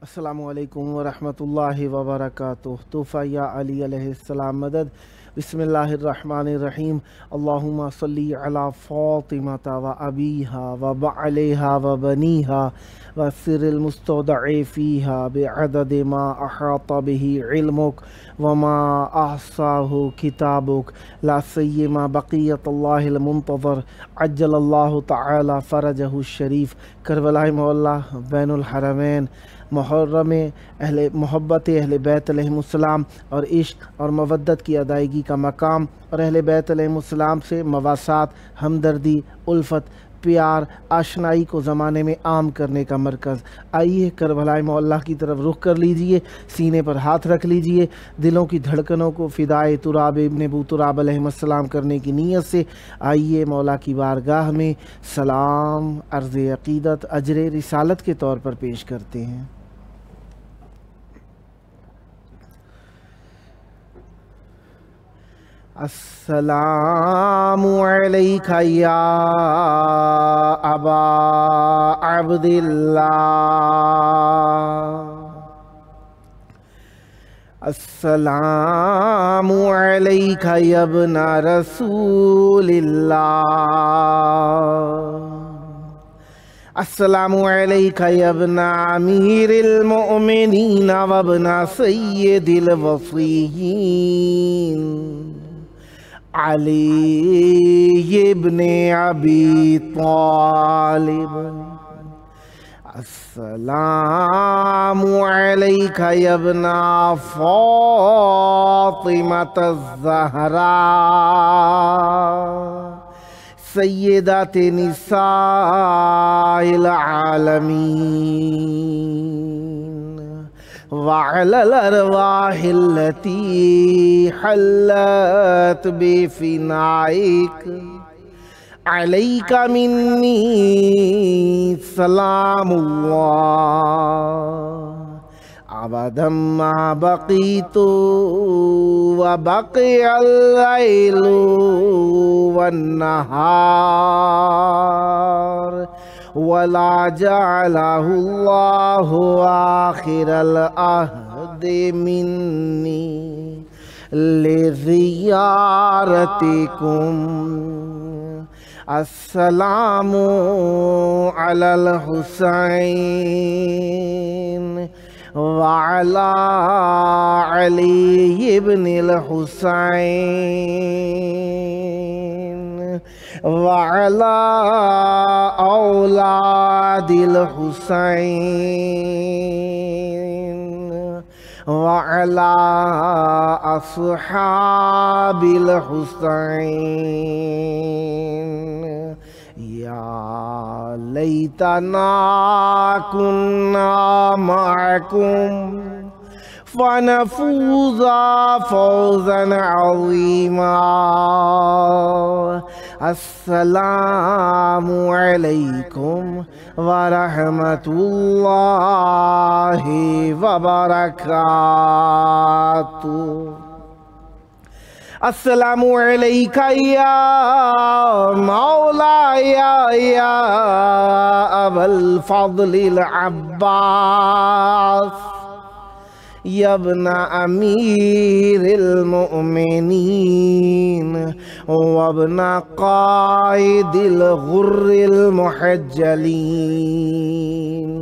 السلام علیکم ورحمۃ اللہ وبرکاتہ۔ تحفہ یا علی علیہ السلام مدد۔ بسم اللہ الرحمن الرحیم۔ اللہم صلی علی فاطمہ و ابیہا و بعلیہا و بنیہا و سر المستودع فیہا بعدد ما احاط بہ علمک وما احصاہ کتابک لا سیما بقیت اللہ المنتظر عجل اللہ تعالی فرجہ الشریف۔ کربلا مولا بین الحرمین، محرم محبت اہل بیت علیہم السلام اور عشق اور مودت کی ادائیگی کا مقام، اور اہل بیت علیہم السلام سے مواسات، ہمدردی، الفت، پیار، آشنائی کو زمانے میں عام کرنے کا مرکز۔ آئیے کربلا مولا کی طرف رخ کر لیجئے، سینے پر ہاتھ رکھ لیجئے، دلوں کی دھڑکنوں کو فدائے تراب ابن ابو تراب علیہ السلام کرنے کی نیت سے آئیے مولا کی بارگاہ میں سلام، عرض عقیدت، اجر رسالت کے طور پر پیش کرتے ہیں۔ السلام علیک یا ابا عبداللہ، السلام علیک یا ابن رسول اللہ، السلام علیک یا ابن امیر المؤمنین و ابن سید الوصیین علی ابن ابی طالب، السلام علیک یا ابن فاطمة الزہراء سیدات نساء العالمین، وعلى الأرواح التي حلت بفنائك عليك مني سلام الله أبدا ما بقيت وبقي الليل والنهار ولا جعله الله آخر العهد مني لزيارتكم۔ السلام على الحسين وعلى علي بن الحسين وعلى أولاد الحسين وعلى أصحاب الحسين، يا ليتنا كنا معكم فنفوز فوزا عظيما۔ السلام علیکم ورحمۃ اللہ وبرکاتہ۔ السلام علیک یا مولاي یا ابا الفضل العباس، یا ابن امیر المؤمنین وابن قائد الغر المحجلین،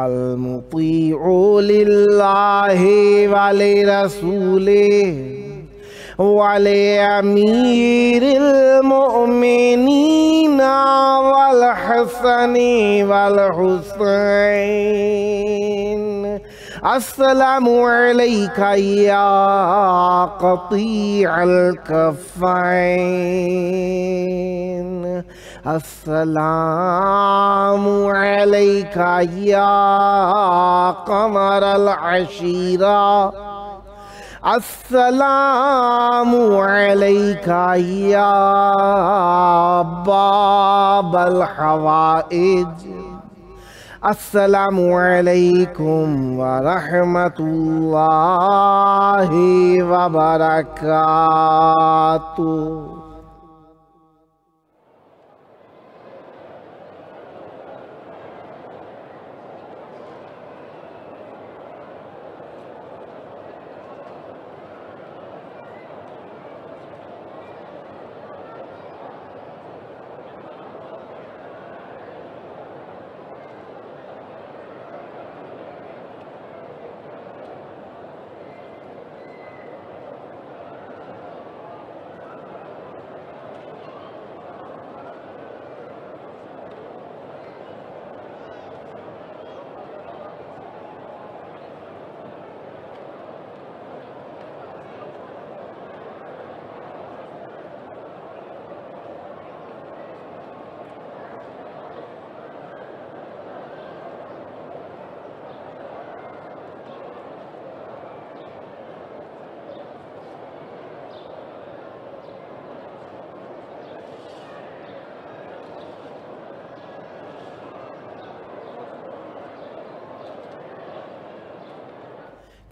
المطیع للہ ولرسولہ ولامیر المؤمنین والحسن والحسین۔ السلام علیک یا قطیع الکفین، السلام علیک یا قمر العشیرہ السلام علیکا یا باب الحوائج السلام علیکم ورحمۃ اللہ وبرکاتہ۔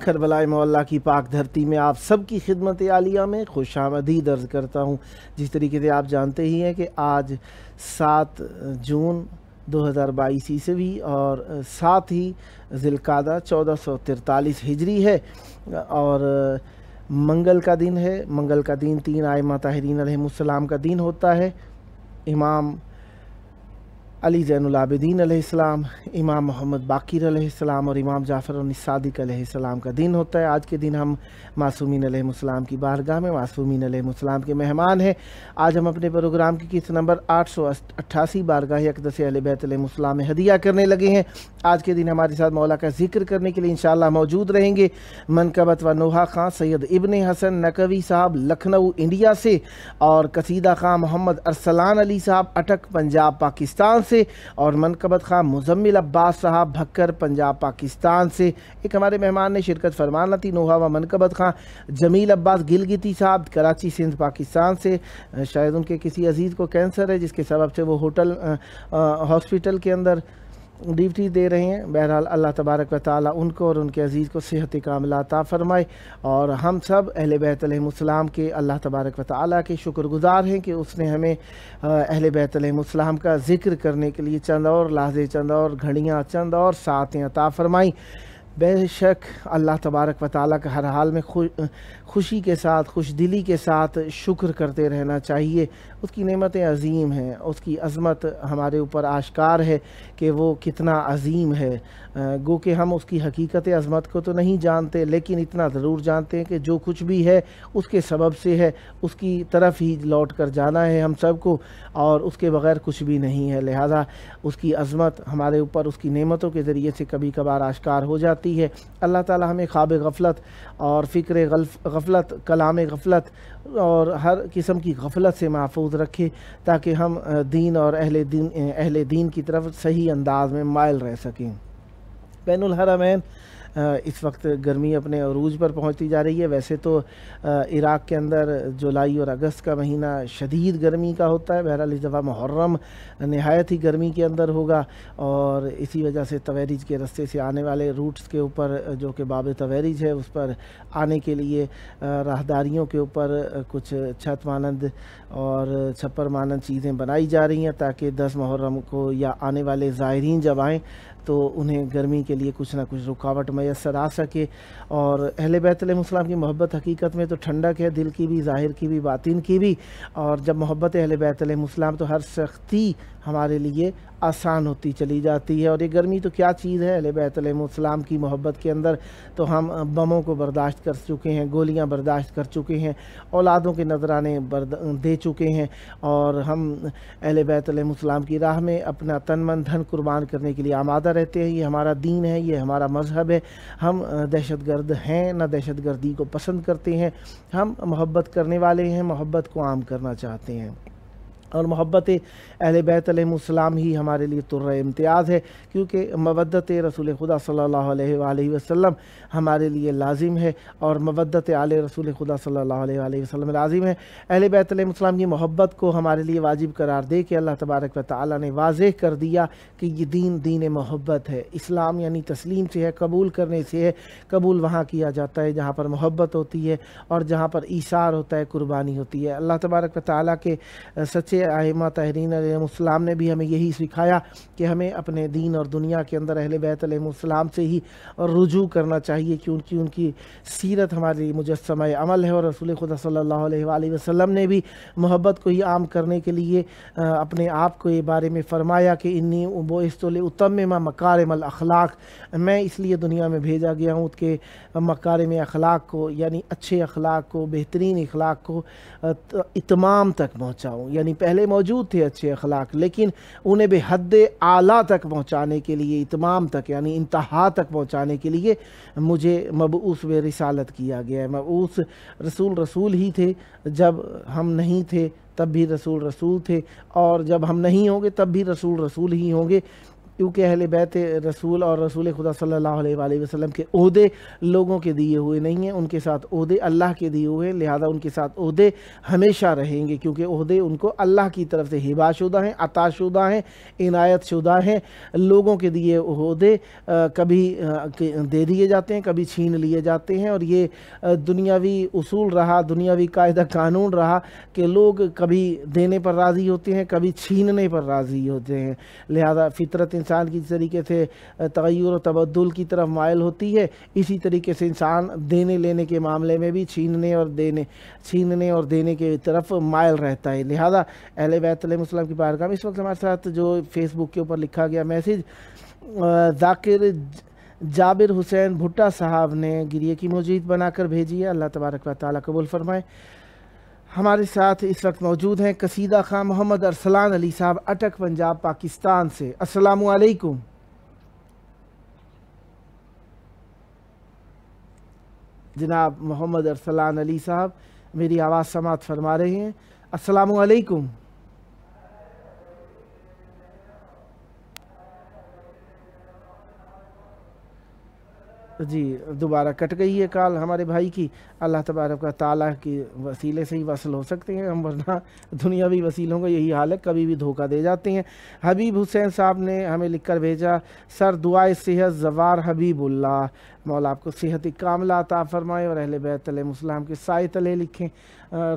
کربلا مولا کی پاک دھرتی میں آپ سب کی خدمت عالیہ میں خوش آمدید عرض کرتا ہوں۔ جس طریقے سے آپ جانتے ہی ہیں کہ آج 7 جون 2022 عیسوی اور ساتھ ہی ذی القعدہ 1443 ہجری ہے اور منگل کا دن ہے۔ منگل کا دن 3 ائمہ طاہرین علیہم السلام کا دن ہوتا ہے۔ امام علی زین العابدین علیہ السلام، امام محمد باقر علیہ السلام اور امام جعفر الصادق علیہ السلام کا دن ہوتا ہے۔ آج کے دن ہم معصومین علیہ السلام کی بارگاہ میں معصومین علیہ السلام کے مہمان ہیں۔ آج ہم اپنے پروگرام کی قسط نمبر 888 بارگاہ اقدس اہل بیت علیہ السلام میں ہدیہ کرنے لگے ہیں۔ آج کے دن ہمارے ساتھ مولا کا ذکر کرنے کے لیے انشاءاللہ موجود رہیں گے منقبت و نوحہ خان سید ابن حسن نقوی صاحب لکھنؤ انڈیا سے، اور قصیدہ خان محمد ارسلان علی صاحب اٹک پنجاب پاکستان سے، اور منقبت خان مزمل عباس صاحب بھکر پنجاب پاکستان سے۔ ایک ہمارے مہمان نے شرکت فرمانا تھی نوحہ و منقبت خان جمیل عباس گلگتی صاحب کراچی سندھ پاکستان سے۔ شاید ان کے کسی عزیز کو کینسر ہے جس کے سبب سے وہ ہاسپٹل کے اندر ڈیوٹی دے رہے ہیں۔ بہرحال اللہ تبارک و تعالیٰ ان کو اور ان کے عزیز کو صحت کاملہ عطا فرمائے، اور ہم سب اہل بیت علیہ السلام کے اللہ تبارک و تعالیٰ کے شکر گزار ہیں کہ اس نے ہمیں اہل بیت علیہ السلام کا ذکر کرنے کے لیے چند اور لحظے، چند اور گھڑیاں، چند اور ساعتیں عطا فرمائیں۔ بے شک اللہ تبارک و تعالیٰ کا ہر حال میں خوشی کے ساتھ، خوش دلی کے ساتھ شکر کرتے رہنا چاہیے۔ اس کی نعمتیں عظیم ہیں، اس کی عظمت ہمارے اوپر آشکار ہے کہ وہ کتنا عظیم ہے۔ گو کہ ہم اس کی حقیقت عظمت کو تو نہیں جانتے، لیکن اتنا ضرور جانتے ہیں کہ جو کچھ بھی ہے اس کے سبب سے ہے، اس کی طرف ہی لوٹ کر جانا ہے ہم سب کو، اور اس کے بغیر کچھ بھی نہیں ہے۔ لہذا اس کی عظمت ہمارے اوپر اس کی نعمتوں کے ذریعے سے کبھی کبھار آشکار ہو جاتی ہے۔ اللہ تعالی ہمیں خواب غفلت اور فکر غفلت، کلام غفلت اور ہر قسم کی غفلت سے محفوظ رکھے، تاکہ ہم دین اور اہل دین کی طرف صحیح انداز میں مائل رہ سکیں۔ بین الحرمین اس وقت گرمی اپنے عروج پر پہنچتی جا رہی ہے۔ ویسے تو عراق کے اندر جولائی اور اگست کا مہینہ شدید گرمی کا ہوتا ہے، بہرحال اس دفعہ محرم نہایت ہی گرمی کے اندر ہوگا، اور اسی وجہ سے تویریج کے رستے سے آنے والے روٹس کے اوپر جو کہ باب تویریج ہے اس پر آنے کے لیے راہداریوں کے اوپر کچھ چھت مانند اور چھپر مانند چیزیں بنائی جا رہی ہیں، تاکہ 10 محرم کو یا آنے والے زائرین جب آئیں تو انہیں گرمی کے لیے کچھ نہ کچھ رکاوٹ میسر آ سکے۔ اور اہل بیت علیہ السلام کی محبت حقیقت میں تو ٹھنڈک ہے، دل کی بھی، ظاہر کی بھی، باطن کی بھی، اور جب محبت اہل بیت علیہ السلام تو ہر سختی ہمارے لیے آسان ہوتی چلی جاتی ہے۔ اور یہ گرمی تو کیا چیز ہے اہل بیت علیہ السلام کی محبت کے اندر، تو ہم بموں کو برداشت کر چکے ہیں، گولیاں برداشت کر چکے ہیں، اولادوں کے نذرانے دے چکے ہیں، اور ہم اہل بیت علیہ السلام کی راہ میں اپنا تن من دھن قربان کرنے کے لیے آمادہ رہتے ہیں۔ یہ ہمارا دین ہے، یہ ہمارا مذہب ہے۔ ہم دہشت گرد ہیں نہ دہشت گردی کو پسند کرتے ہیں، ہم محبت کرنے والے ہیں، محبت کو عام کرنا چاہتے ہیں۔ اور محبت اہل بیت علیہم السلام ہی ہمارے لیے طر امتیاز ہے، کیونکہ مودت رسول خدا صلی اللہ علیہ وآلہ وسلم ہمارے لیے لازم ہے، اور مودت آل رسول خدا صلی اللہ علیہ وآلہ وسلم لازم ہے۔ اہل بیت علیہم السلام کی محبت کو ہمارے لیے واجب قرار دے کے اللہ تبارک و تعالیٰ نے واضح کر دیا کہ یہ دین محبت ہے۔ اسلام یعنی تسلیم سے ہے، قبول کرنے سے ہے۔ قبول وہاں کیا جاتا ہے جہاں پر محبت ہوتی ہے، اور جہاں پر ایثار ہوتا ہے، قربانی ہوتی ہے۔ اللہ تبارک و تعالیٰ کے سچے ائمہ طاہرین علیہم السلام نے بھی ہمیں یہی سکھایا کہ ہمیں اپنے دین اور دنیا کے اندر اہل بیت علیہم السلام سے ہی رجوع کرنا چاہیے، کیونکہ ان کی سیرت ہمارے لیے مجسمہ عمل ہے، اور رسول خدا صلی اللہ علیہ وآلہ وسلم نے بھی محبت کو ہی عام کرنے کے لیے اپنے آپ کو یہ بارے میں فرمایا کہ انی بعثت لأتمم مکارم الاخلاق، میں اس لیے دنیا میں بھیجا گیا ہوں کہ مکارم اخلاق کو، یعنی اچھے اخلاق کو، بہترین اخلاق کو اتمام تک پہنچاؤں۔ یعنی پہلے موجود تھے اچھے اخلاق، لیکن انہیں بے حد اعلیٰ تک پہنچانے کے لیے، اتمام تک یعنی انتہا تک پہنچانے کے لیے مجھے مبعوث و رسالت کیا گیا ہے۔ مبعوث رسول ہی تھے، جب ہم نہیں تھے تب بھی رسول تھے، اور جب ہم نہیں ہوں گے تب بھی رسول ہی ہوں گے، کیونکہ اہل بیت رسول اور رسول خدا صلی اللہ علیہ وآلہ وسلم کے عہدے لوگوں کے دیے ہوئے نہیں ہیں، ان کے ساتھ عہدے اللہ کے دیے ہوئے ہیں، لہذا ان کے ساتھ عہدے ہمیشہ رہیں گے، کیونکہ عہدے ان کو اللہ کی طرف سے ہبہ شدہ ہیں، عطا شدہ ہیں، عنایت شدہ ہیں۔ لوگوں کے دیے عہدے کبھی دے دیے جاتے ہیں، کبھی چھین لیے جاتے ہیں، اور یہ دنیاوی اصول رہا، دنیاوی قاعدہ قانون رہا کہ لوگ کبھی دینے پر راضی ہوتے ہیں، کبھی چھیننے پر راضی ہوتے ہیں۔ لہذا فطرت انسان کی طریقے سے تغیر و تبدل کی طرف مائل ہوتی ہے، اسی طریقے سے انسان دینے لینے کے معاملے میں بھی چھیننے اور دینے کے طرف مائل رہتا ہے۔ لہذا اہل بیت علیہ السلام کی بارگاہ میں اس وقت ہمارے ساتھ جو فیس بک کے اوپر لکھا گیا میسج، ذاکر جابر حسین بھٹا صاحب نے گریے کی موجود بنا کر بھیجی ہے، اللہ تبارک و تعالیٰ قبول فرمائے۔ ہمارے ساتھ اس وقت موجود ہیں قصیدہ خواں محمد ارسلان علی صاحب، اٹک پنجاب پاکستان سے۔ السلام علیکم۔ جناب محمد ارسلان علی صاحب میری آواز سماعت فرما رہے ہیں؟ السلام علیکم۔ جی دوبارہ کٹ گئی ہے کال ہمارے بھائی کی، اللہ تبارک و تعالیٰ کی وسیلے سے ہی وصل ہو سکتے ہیں ہم، ورنہ دنیاوی وسیلوں کا یہی حال ہے، کبھی بھی دھوکہ دے جاتے ہیں۔ حبیب حسین صاحب نے ہمیں لکھ کر بھیجا، سر دعائے صحت زوار حبیب اللہ، مولا آپ کو صحت کاملہ عطا فرمائے، اور اہل بیت علیہ السلام کے سائے تلے لکھیں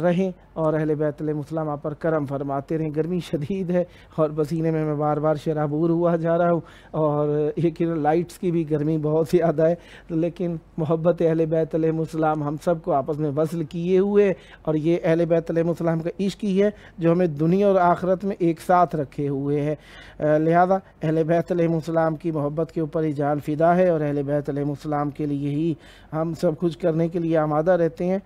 رہیں، اور اہل بیت علیہ السلام آپ پر کرم فرماتے رہیں۔ گرمی شدید ہے اور پسینے میں بار بار شرابور ہوا جا رہا ہوں، اور لیکن لائٹس کی بھی گرمی بہت زیادہ ہے، لیکن محبت اہل بیت علیہ السلام ہم سب کو آپس میں وصل کیے ہوئے، اور یہ اہل بیت علیہ السلام کا عشق ہی ہے جو ہمیں دنیا اور آخرت میں ایک ساتھ رکھے ہوئے ہے۔ لہذا اہل بیت علیہ السلام کی محبت کے اوپر ہی جان فدا ہے، اور اہل بیت علیہ السلام کے لیے ہی ہم سب کچھ کرنے کے لیے آمادہ رہتے ہیں۔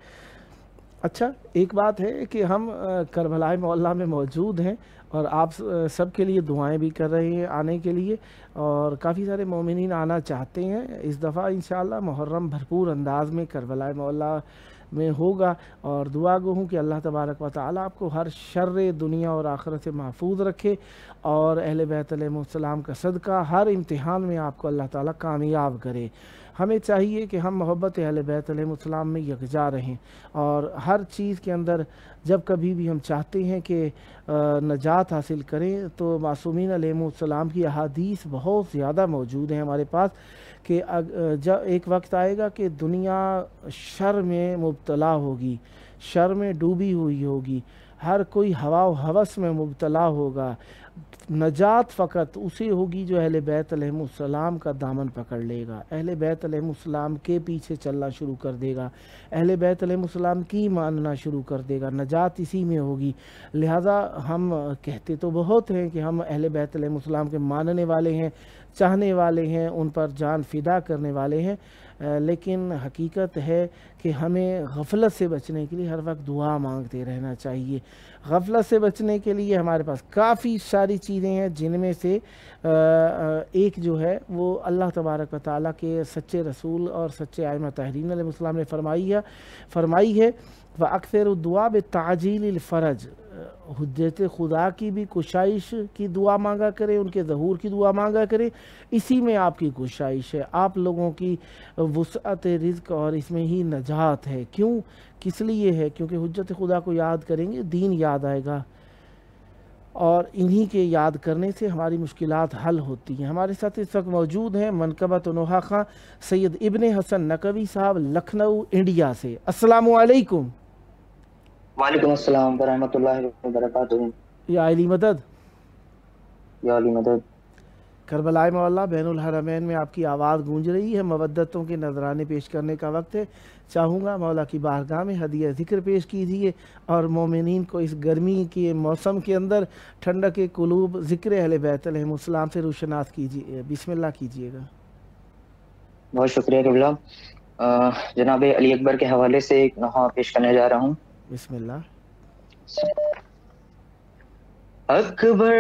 اچھا ایک بات ہے کہ ہم کربلا معلیٰ میں موجود ہیں، اور آپ سب کے لیے دعائیں بھی کر رہے ہیں آنے کے لیے، اور کافی سارے مومنین آنا چاہتے ہیں۔ اس دفعہ انشاءاللہ محرم بھرپور انداز میں کربلا معلیٰ میں ہوگا، اور دعا گو ہوں کہ اللہ تبارک و تعالیٰ آپ کو ہر شر دنیا اور آخرت سے محفوظ رکھے، اور اہل بیت علیہ السلام کا صدقہ ہر امتحان میں آپ کو اللہ تعالیٰ کامیاب کرے۔ ہمیں چاہیے کہ ہم محبت اہل بیت علیہ السلام میں یکجا رہیں، اور ہر چیز کے اندر جب کبھی بھی ہم چاہتے ہیں کہ نجات حاصل کریں تو معصومین علیہ السلام کی احادیث بہت زیادہ موجود ہیں ہمارے پاس، کہ جب ایک وقت آئے گا کہ دنیا شر میں مبتلا ہوگی، شر میں ڈوبی ہوئی ہوگی، ہر کوئی ہوا و ہوس میں مبتلا ہوگا، نجات فقط اسے ہوگی جو اہل بیت علیہ السلام کا دامن پکڑ لے گا، اہل بیت علیہ السلام کے پیچھے چلنا شروع کر دے گا، اہل بیت علیہ السلام کی ماننا شروع کر دے گا، نجات اسی میں ہوگی۔ لہذا ہم کہتے تو بہت ہیں کہ ہم اہل بیت علیہ السلام کے ماننے والے ہیں، چاہنے والے ہیں، ان پر جان فدا کرنے والے ہیں، لیکن حقیقت ہے کہ ہمیں غفلت سے بچنے کے لیے ہر وقت دعا مانگتے رہنا چاہیے۔ غفلت سے بچنے کے لیے ہمارے پاس کافی ساری ساری چیزیں ہیں جن میں سے ایک جو ہے وہ اللہ تبارک و تعالیٰ کے سچے رسول اور سچے ائمہ طاہرین علیہ السلام نے فرمائی ہے وَأَكْثِرُ الدُّعَاء بِالتَّعْجِيلِ الْفَرَجِ، حجت خدا کی بھی کشائش کی دعا مانگا کرے، ان کے ظہور کی دعا مانگا کرے، اسی میں آپ کی کشائش ہے، آپ لوگوں کی وسعت رزق اور اس میں ہی نجات ہے۔ کیوں؟ کس لیے ہے؟ کیونکہ حجت خدا کو یاد کریں گے دین یاد آئے گا، اور انہی کے یاد کرنے سے ہماری مشکلات حل ہوتی ہیں۔ ہمارے ساتھ اس وقت موجود ہیں منقبۃ نوحہ خاں سید ابن حسن نقوی صاحب لکھنؤ انڈیا سے۔ السلام علیکم۔ وعلیکم السلام ورحمۃ اللہ وبرکاتہ۔ یا علی مدد، یا علی مدد۔ کربلائے مولا بین الحرمین میں آپ کی آواز گونج رہی ہے، مودتوں کے نذرانے پیش کرنے کا وقت ہے۔ چاہوں گا مولا کی بارگاہ میں ہدیہ ذکر پیش کیجیے اور مومنین کو اس گرمی کے موسم کے اندر ٹھنڈک قلوب ذکر اہل بیت علیہم السلام سے روشناس کیجیے۔ بسم اللہ کیجیے گا۔ بہت شکریہ قبلہ۔ جناب علی اکبر کے حوالے سے ایک نوحہ پیش کرنے جا رہا ہوں۔ بسم اللہ۔ اکبر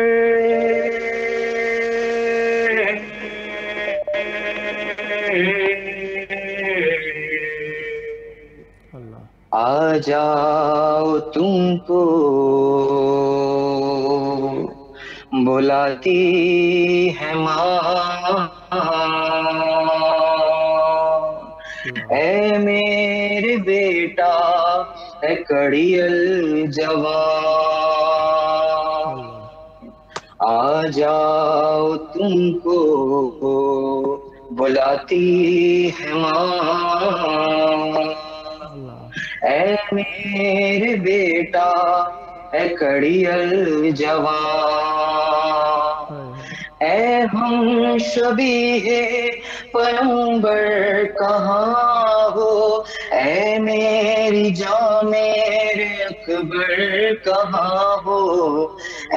آ جاؤ تم کو بلاتی ہے ماں، اے میرے بیٹا اے کڑی الجوان، آ جاؤ تم کو بلاتی ہے ماں، اے میرے بیٹا اے کڑی الجوان، اے ہم شبیہ پیغمبر کہاں ہو، اے میری جان میرے اکبر کہاں ہو،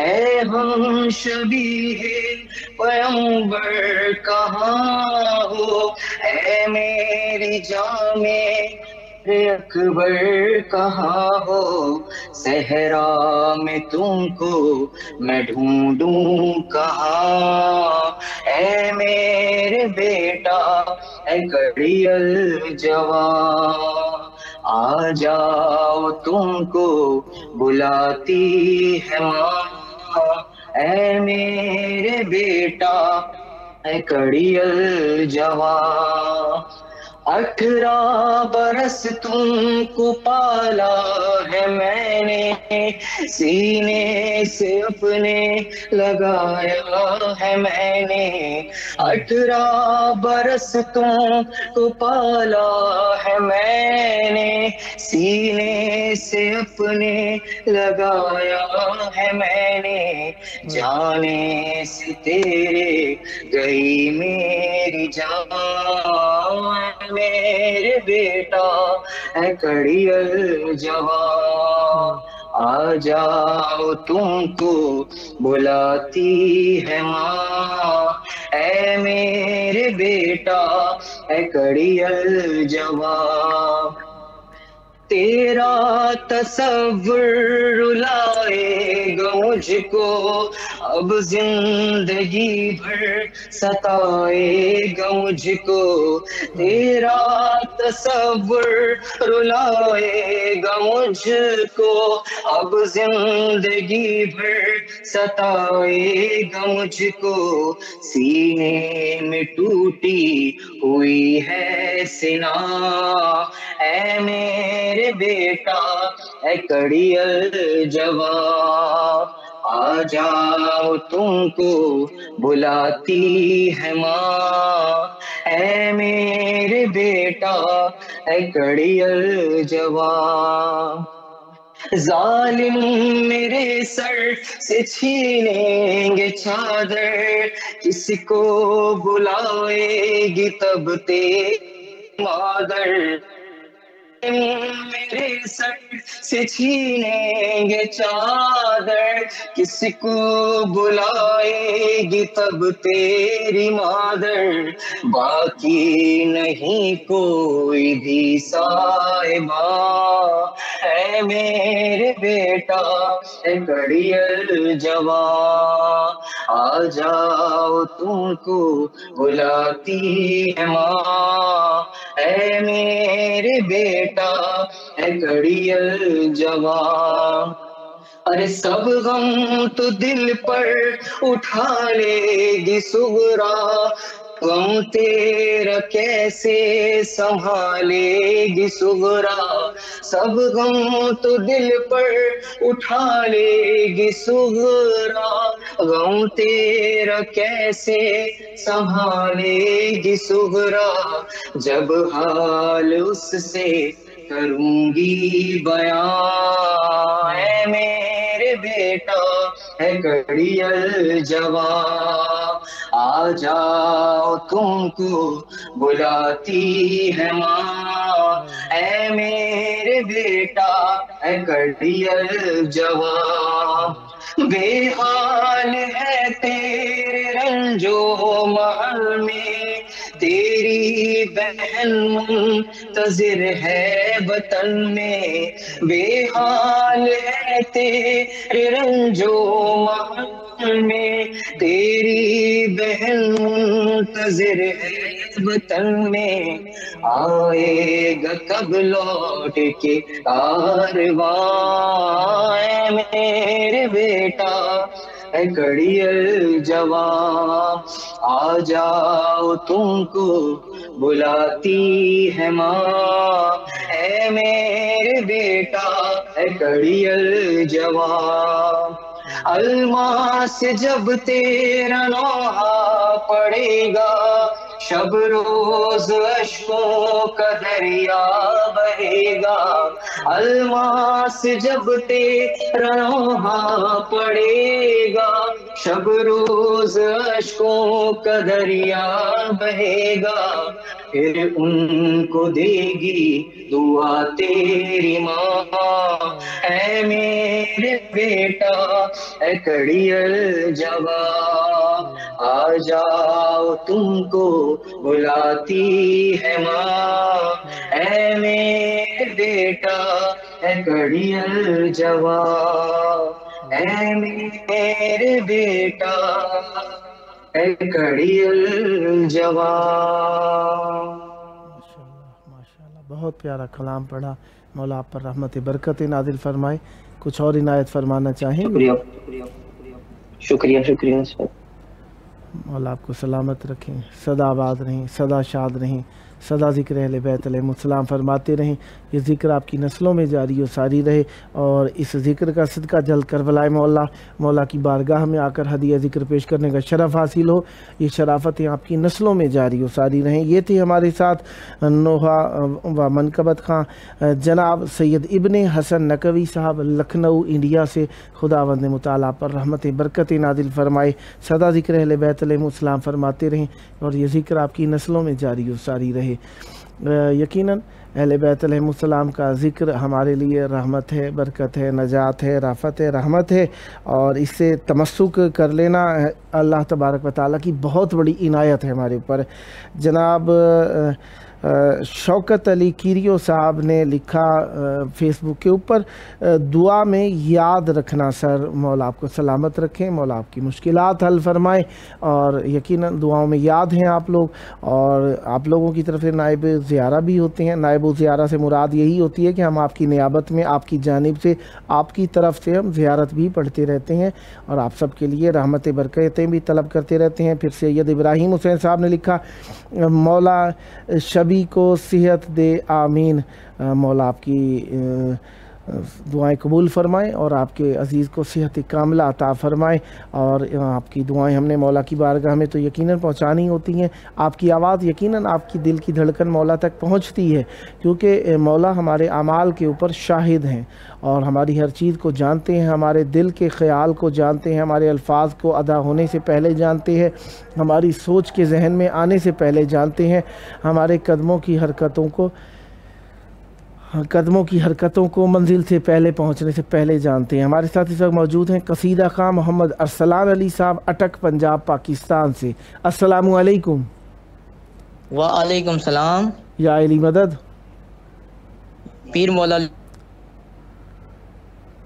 اے ہم شبیہ پیغمبر کہاں ہو، اے میری جان میرے اکبر کہاں ہو، صحرا میں تم کو میں ڈھونڈوں کہاں، اے میرے بیٹا اے کڑی الجوان، آ جاؤ تم کو بلاتی ہے ماں، اے میرے بیٹا اے کڑی الجوان، 18 برس تم کو پالا ہے میں نے، سینے سے اپنے لگایا ہے میں نے، 18 برس تم کو پالا ہے میں نے، سینے سے اپنے لگایا ہے میں نے، جانے سے تیرے گئی میری جان، میرے بیٹا اے کڑی الجوان، آ جاؤ تم کو بلاتی ہے ماں، اے میرے بیٹا اے کڑی الجوان، تیرا تصور رلائے گا مجھ کو اب زندگی بھر ستائے گا مجھ کو، تیرا تصور رلائے گا مجھ کو اب زندگی بھر ستائے گا مجھ کو، سینے میں ٹوٹی ہوئی ہے سنا، اے میرے بیٹا اے کڑی الجوان، آ جاؤ تم کو بلاتی ہے ماں، اے میرے بیٹا اے کڑی الجوان، ظالم میرے سر سے چھینیں گے چادر، کسی کو بلائے گی تب تیری مادر، میرے سر سے چھینیں گے چادر، کسی کو بلائے گی تب تیری مادر، باقی نہیں کوئی بھی صاحبہ، اے میرے بیٹا اے کڑیل جوان، آ جاؤ تم کو بلاتی ہے ماں، اے میرے بیٹا اے کڑیل جوان، ارے سب غم تو دل پر اٹھا لے گی سغرا، غم تیرا کیسے سنبھالے گی سغرا، سب غم تو دل پر اٹھا لے گی سغرا، غم تیرا کیسے سنبھالے گی سغرا، جب حال اس سے کروں گی بیان، اے میرے بیٹا ہے کڑیل جوان، آ جاؤ تم کو بلاتی ہے ماں، اے میرے بیٹا ہے کڑیل جوان، بے حال ہے تیرے رنجو محل میں، تیری بہن منتظر ہے وطن میں، بے حال ہے تیرے رنجو محل میں، تیری بہن منتظر ہے وطن میں، آئے گا کب لوٹ کے کارواں، اے میرے بیٹا اے کڑیل جوان، آ جاؤ تم کو بلاتی ہے ماں، اے میرے بیٹا اے کڑیل جوان، الماس جب تیرا نوحہ پڑے گا، شب روز اشکوں کا دریا بہے گا، الماس جب تیرا نوحہ پڑے گا، شب روز اشکوں کا دریا بہے گا، پھر ان کو دے گی دعا تیری ماں، اے میرے بیٹا اے کڑیل جوان، آ جاؤ تم کو بلاتی ہے ماں، اے میرے بیٹا اے کڑیل جوان، اے میرے بیٹا اے کڑیل جوان۔ ماشاءاللہ بہت پیارا کلام پڑھا، مولا آپ پر رحمت برکت نازل فرمائے۔ کچھ اور عنایت فرمانا چاہیں گے؟ شکریہ شکریہ سر، مولا آپ کو سلامت رکھیں، سدا آباد رہیں، سدا شاد رہیں، سدا ذکر اہل بیت علیہ السلام فرماتے رہیں، یہ ذکر آپ کی نسلوں میں جاری و ساری رہے، اور اس ذکر کا صدقہ جلد کربلا مولا کی بارگاہ میں آ کر ہدیہ ذکر پیش کرنے کا شرف حاصل ہو، یہ شرافتیں آپ کی نسلوں میں جاری و ساری رہیں۔ یہ تھی ہمارے ساتھ نوحہ و منقبت خاں جناب سید ابن حسن نقوی صاحب لکھنؤ انڈیا سے، خداوند متعالی پر رحمت برکت نازل فرمائے، سدا ذکر اہل بیت علیہ السلام فرماتے رہیں، اور یہ ذکر آپ کی نسلوں میں جاری و ساری رہے۔ یقیناً اہل بیت علیہ السلام کا ذکر ہمارے لیے رحمت ہے، برکت ہے، نجات ہے، رافت ہے، رحمت ہے، اور اس سے تمسک کر لینا اللہ تبارک و تعالیٰ کی بہت بڑی عنایت ہے ہمارے اوپر۔ جناب شوکت علی کیریو صاحب نے لکھا فیس بک کے اوپر، دعا میں یاد رکھنا سر، مولا آپ کو سلامت رکھیں، مولا آپ کی مشکلات حل فرمائیں، اور یقیناً دعاؤں میں یاد ہیں آپ لوگ، اور آپ لوگوں کی طرف سے نائب زیارہ بھی ہوتے ہیں۔ نائب زیارہ سے مراد یہی ہوتی ہے کہ ہم آپ کی نیابت میں، آپ کی جانب سے، آپ کی طرف سے ہم زیارت بھی پڑھتے رہتے ہیں، اور آپ سب کے لیے رحمت برکتیں بھی طلب کرتے رہتے ہیں۔ پھر سید ابراہیم حسین صاحب نے لکھا، مولا شبی کو صحت دے آمین، مولا آپ کی دعائیں قبول فرمائیں، اور آپ کے عزیز کو صحت کاملہ عطا فرمائیں، اور آپ کی دعائیں ہم نے مولا کی بارگاہ میں تو یقیناً پہنچانی ہوتی ہیں۔ آپ کی آواز یقیناً آپ کی دل کی دھڑکن مولا تک پہنچتی ہے، کیونکہ مولا ہمارے اعمال کے اوپر شاہد ہیں، اور ہماری ہر چیز کو جانتے ہیں، ہمارے دل کے خیال کو جانتے ہیں، ہمارے الفاظ کو ادا ہونے سے پہلے جانتے ہیں، ہماری سوچ کے ذہن میں آنے سے پہلے جانتے ہیں، ہمارے قدموں کی حرکتوں کو منزل سے پہلے پہنچنے سے پہلے جانتے ہیں۔ ہمارے ساتھ اس وقت موجود ہیں قصیدہ خواں محمد ارسلان علی صاحب اٹک پنجاب پاکستان سے۔ السلام علیکم۔ وعلیکم السلام۔ یا علی مدد۔ پیر مولا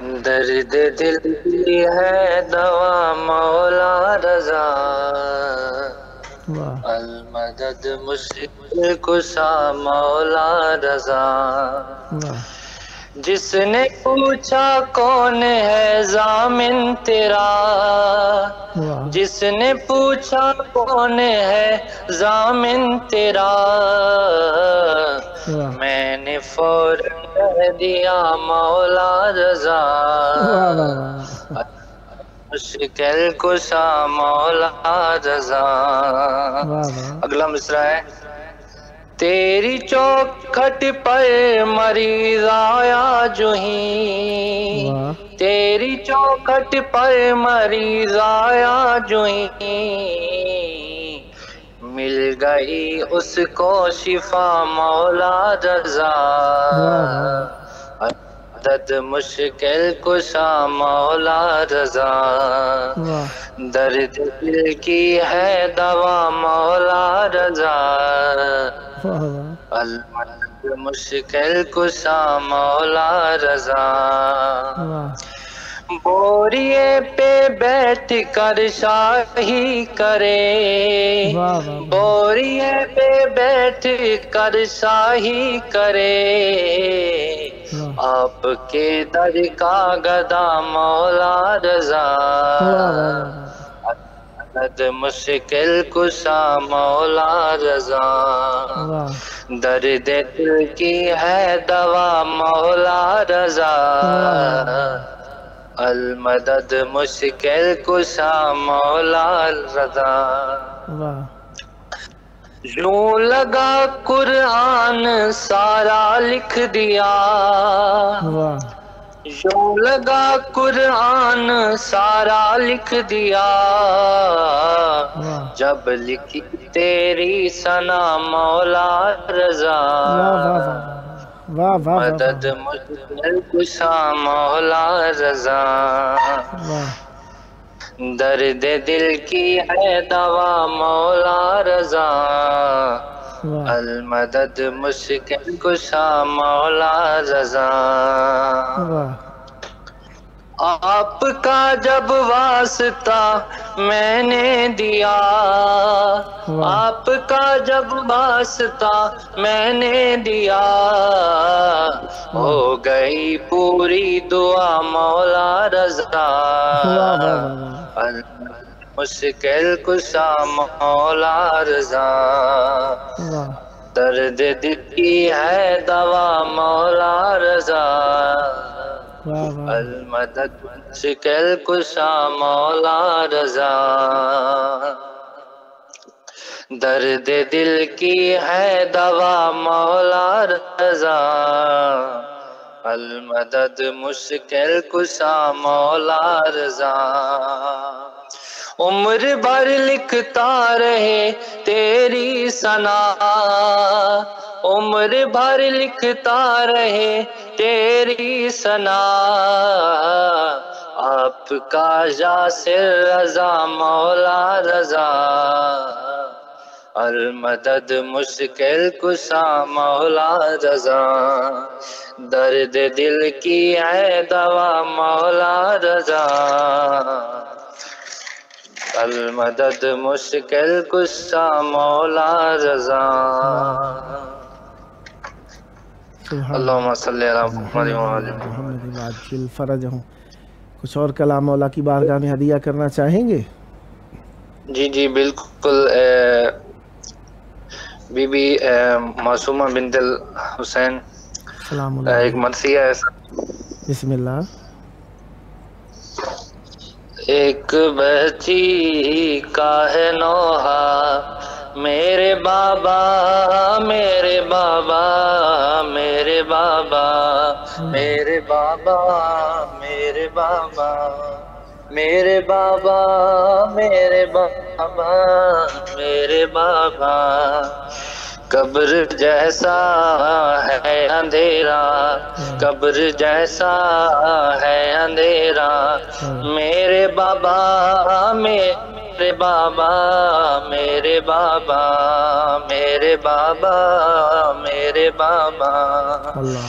درد دل کی ہے دوا مولا رضا، واہ المدد مشکل کشا مولا رضا۔ واہ جس نے پوچھا کون ہے ضامن تیرا، واہ جس نے پوچھا کون ہے ضامن تیرا، واہ میں نے فوراً کہہ دیا مولا رضا، واہ واہ مشکل کشا مولا رضا۔ واہ واہ اگلا مصرع ہے، تیری چوکھٹ پر مریض آیا جو ہی، واہ تیری چوکھٹ پر مریض آیا جو ہی، مل گئی اس کو شفا مولا رضا، عدد مشکل کشا مولا رضا، واہ درد دل کی ہے دوا مولا رضا، واہ واہ المدد مشکل کشا مولا رضا۔ واہ بوریے پہ بیٹھ کر شاہی کرے، واہ واہ بوریے پہ بیٹھ کر شاہی کرے، واہ آپ کے در کا گدا مولا رضا، عدد مشکل کشا مولا رضا، واہ درد دل کی ہے دوا مولا رضا، المدد مشکل کشا مولا رضا۔ واہ یوں لگا قرآن سارا لکھ دیا، واہ یوں لگا قرآن سارا لکھ دیا، واہ جب لکھی تیری ثنا مولا رضا، واہ واہ مدد مشکل کشا مولا رضا، واہ درد دل کی ہے دوا مولا رضا، واہ المدد مشکل کشا مولا رضا۔ واہ آپ کا جب واسطہ میں نے دیا، آپ کا جب واسطہ میں نے دیا، ہو گئی پوری دعا مولا رضا، مشکل کشا مولا رضا، درد دل کی ہے دوا مولا رضا، المدد مشکل کشا مولا رضا، درد دل کی ہے دوا مولا رضا، المدد مشکل کشا مولا رضا۔ عمر بھر لکھتا رہے تیری ثنا، عمر بھر لکھتا رہے تیری ثنا، آپ کا یاسر رضا مولا رضا، المدد مشکل کشا مولا رضا، درد دل کی ہے دوا مولا رضا، المدد مشکل کشا مولا رضا۔ اللہم صلی علی محمد وعلی محمد عاجل فرجہم۔ کچھ اور کلام مولا کی بارگاہ میں ہدیہ کرنا چاہیں گے؟ جی جی بالکل، بی بی معصومہ بنت الحسین سلام ایک علیکم، مرثیہ ہے۔ بسم اللہ۔ ایک بچی کا ہے نوحہ میرے بابا، میرے بابا، میرے بابا، میرے بابا، میرے بابا، میرے بابا، میرے بابا، میرے بابا، قبر جیسا ہے اندھیرا، قبر جیسا ہے اندھیرا، میرے بابا، میرے بابا، میرے بابا، میرے بابا، میرے بابا، اللہ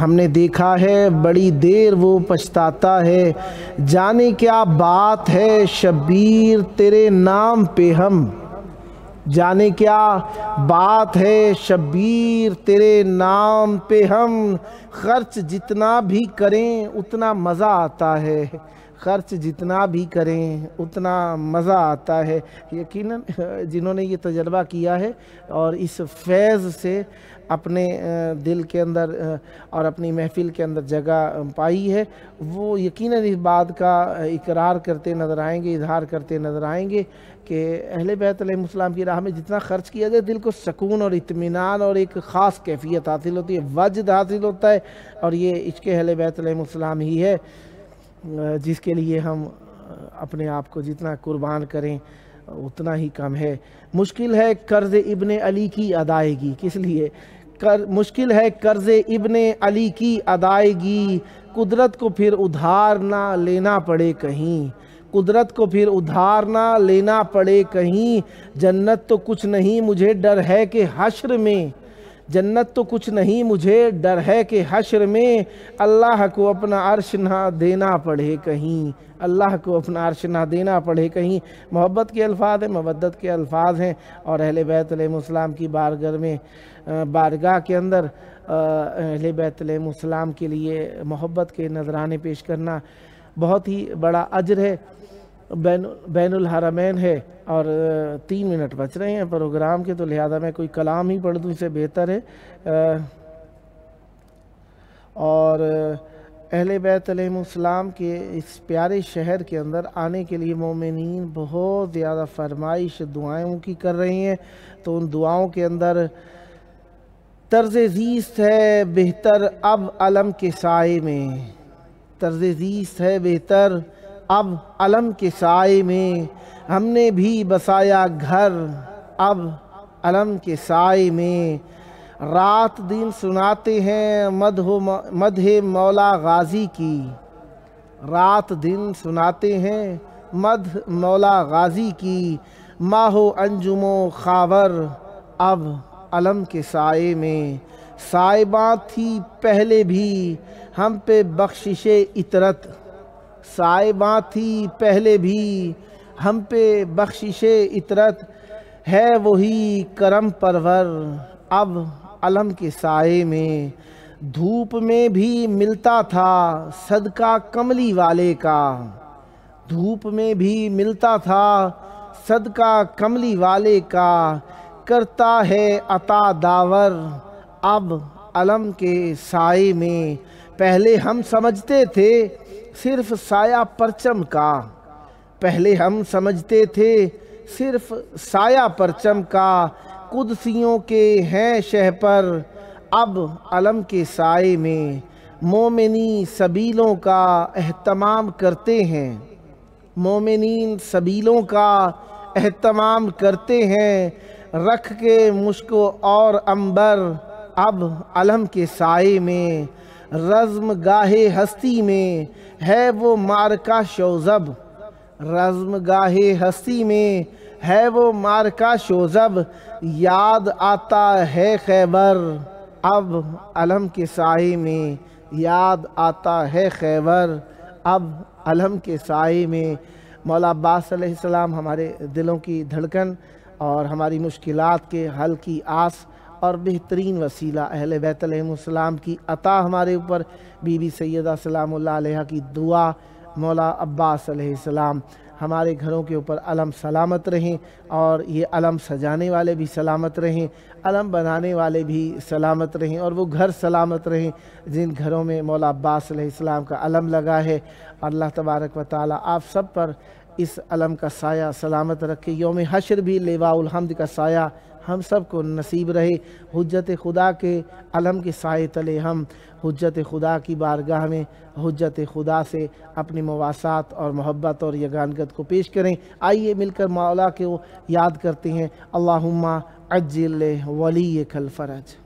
ہم نے دیکھا ہے بڑی دیر وہ پچھتاتا ہے، جانے کیا بات ہے شبیر تیرے نام پہ ہم، جانے کیا بات ہے شبیر تیرے نام پہ ہم، خرچ جتنا بھی کریں اتنا مزہ آتا ہے، خرچ جتنا بھی کریں اتنا مزہ آتا ہے۔ یقیناً جنہوں نے یہ تجربہ کیا ہے اور اس فیض سے اپنے دل کے اندر اور اپنی محفل کے اندر جگہ پائی ہے، وہ یقیناً اس بات کا اقرار کرتے نظر آئیں گے، اظہار کرتے نظر آئیں گے کہ اہل بیت علیہ السلام کی راہ میں جتنا خرچ کیا جائے دل کو سکون اور اطمینان اور ایک خاص کیفیت حاصل ہوتی ہے، وجد حاصل ہوتا ہے، اور یہ عشق اہل بیت علیہ السلام ہی ہے جس کے لیے ہم اپنے آپ کو جتنا قربان کریں اتنا ہی کم ہے۔ مشکل ہے قرض ابن علی کی ادائیگی، کس لیے مشکل ہے قرض ابن علی کی ادائیگی، قدرت کو پھر ادھار نہ لینا پڑے کہیں، قدرت کو پھر ادھار نہ لینا پڑے کہیں، جنت تو کچھ نہیں مجھے ڈر ہے کہ حشر میں، جنت تو کچھ نہیں مجھے ڈر ہے کہ حشر میں اللہ کو اپنا عرش نہ دینا پڑے کہیں، اللہ کو اپنا عرش نہ دینا پڑے کہیں۔ محبت کے الفاظ ہیں، مودت کے الفاظ ہیں، اور اہل بیت علیہ السلام کی بارگاہ کے اندر اہل بیت علیہ السلام کے لیے محبت کے نذرانے پیش کرنا بہت ہی بڑا اجر ہے، بین الحرمین ہے، اور 3 منٹ بچ رہے ہیں پروگرام کے، تو لہذا میں کوئی کلام ہی پڑھ دوں اسے بہتر ہے۔ اور اہل بیت علیہ السلام کے اس پیارے شہر کے اندر آنے کے لیے مومنین بہت زیادہ فرمائش دعائوں کی کر رہے ہیں، تو ان دعاؤں کے اندر طرز زیست ہے بہتر اب علم کے سائے میں، طرز زیست ہے بہتر اب علم کے سائے میں، ہم نے بھی بسایا گھر اب علم کے سائے میں، رات دن سناتے ہیں مدح مولا غازی کی، رات دن سناتے ہیں مدح مولا غازی کی، ماہ و انجم و خاور اب علم کے سائے میں، سائباں تھی پہلے بھی ہم پہ بخشش عطرت، سائباں تھی پہلے بھی ہم پہ بخشش عطرت، ہے وہی کرم پرور اب علم کے سائے میں، دھوپ میں بھی ملتا تھا صدقہ کملی والے کا، دھوپ میں بھی ملتا تھا صدقہ کملی والے کا، کرتا ہے عطا داور اب علم کے سائے میں، پہلے ہم سمجھتے تھے صرف سایہ پرچم کا، پہلے ہم سمجھتے تھے صرف سایہ پرچم کا، قدسیوں کے ہیں شہ پر اب علم کے سائے میں، مومنی سبیلوں کا اہتمام کرتے ہیں، مومنین سبیلوں کا اہتمام کرتے ہیں، رکھ کے مشک اور عنبر اب علم کے سائے میں، رزم گاہ ہستی میں ہے وہ معرکہ شوذب، رزم گاہ ہستی میں ہے وہ معرکہ شوذب، یاد آتا ہے خیبر اب علم کے سائے میں، یاد آتا ہے خیبر اب علم کے سائے میں۔ مولا عباس علیہ السلام ہمارے دلوں کی دھڑکن اور ہماری مشکلات کے حل کی آس اور بہترین وسیلہ، اہل بیت علیہ السلام کی عطا ہمارے اوپر، بی بی سیدہ سلام اللہ علیہا کی دعا، مولا عباس علیہ السلام ہمارے گھروں کے اوپر علم سلامت رہیں، اور یہ علم سجانے والے بھی سلامت رہیں، علم بنانے والے بھی سلامت رہیں، اور وہ گھر سلامت رہیں جن گھروں میں مولا عباس علیہ السلام کا علم لگا ہے۔ اللہ تبارک و تعالی آپ سب پر اس علم کا سایہ سلامت رکھے، یوم حشر بھی لواء الحمد کا سایہ ہم سب کو نصیب رہے، حجت خدا کے علم کے سائے تلے ہم حجت خدا کی بارگاہ میں حجت خدا سے اپنی مواسات اور محبت اور یگانگت کو پیش کریں۔ آئیے مل کر مولا کو یاد کرتے ہیں، اللہم عجل ولیک الفرج۔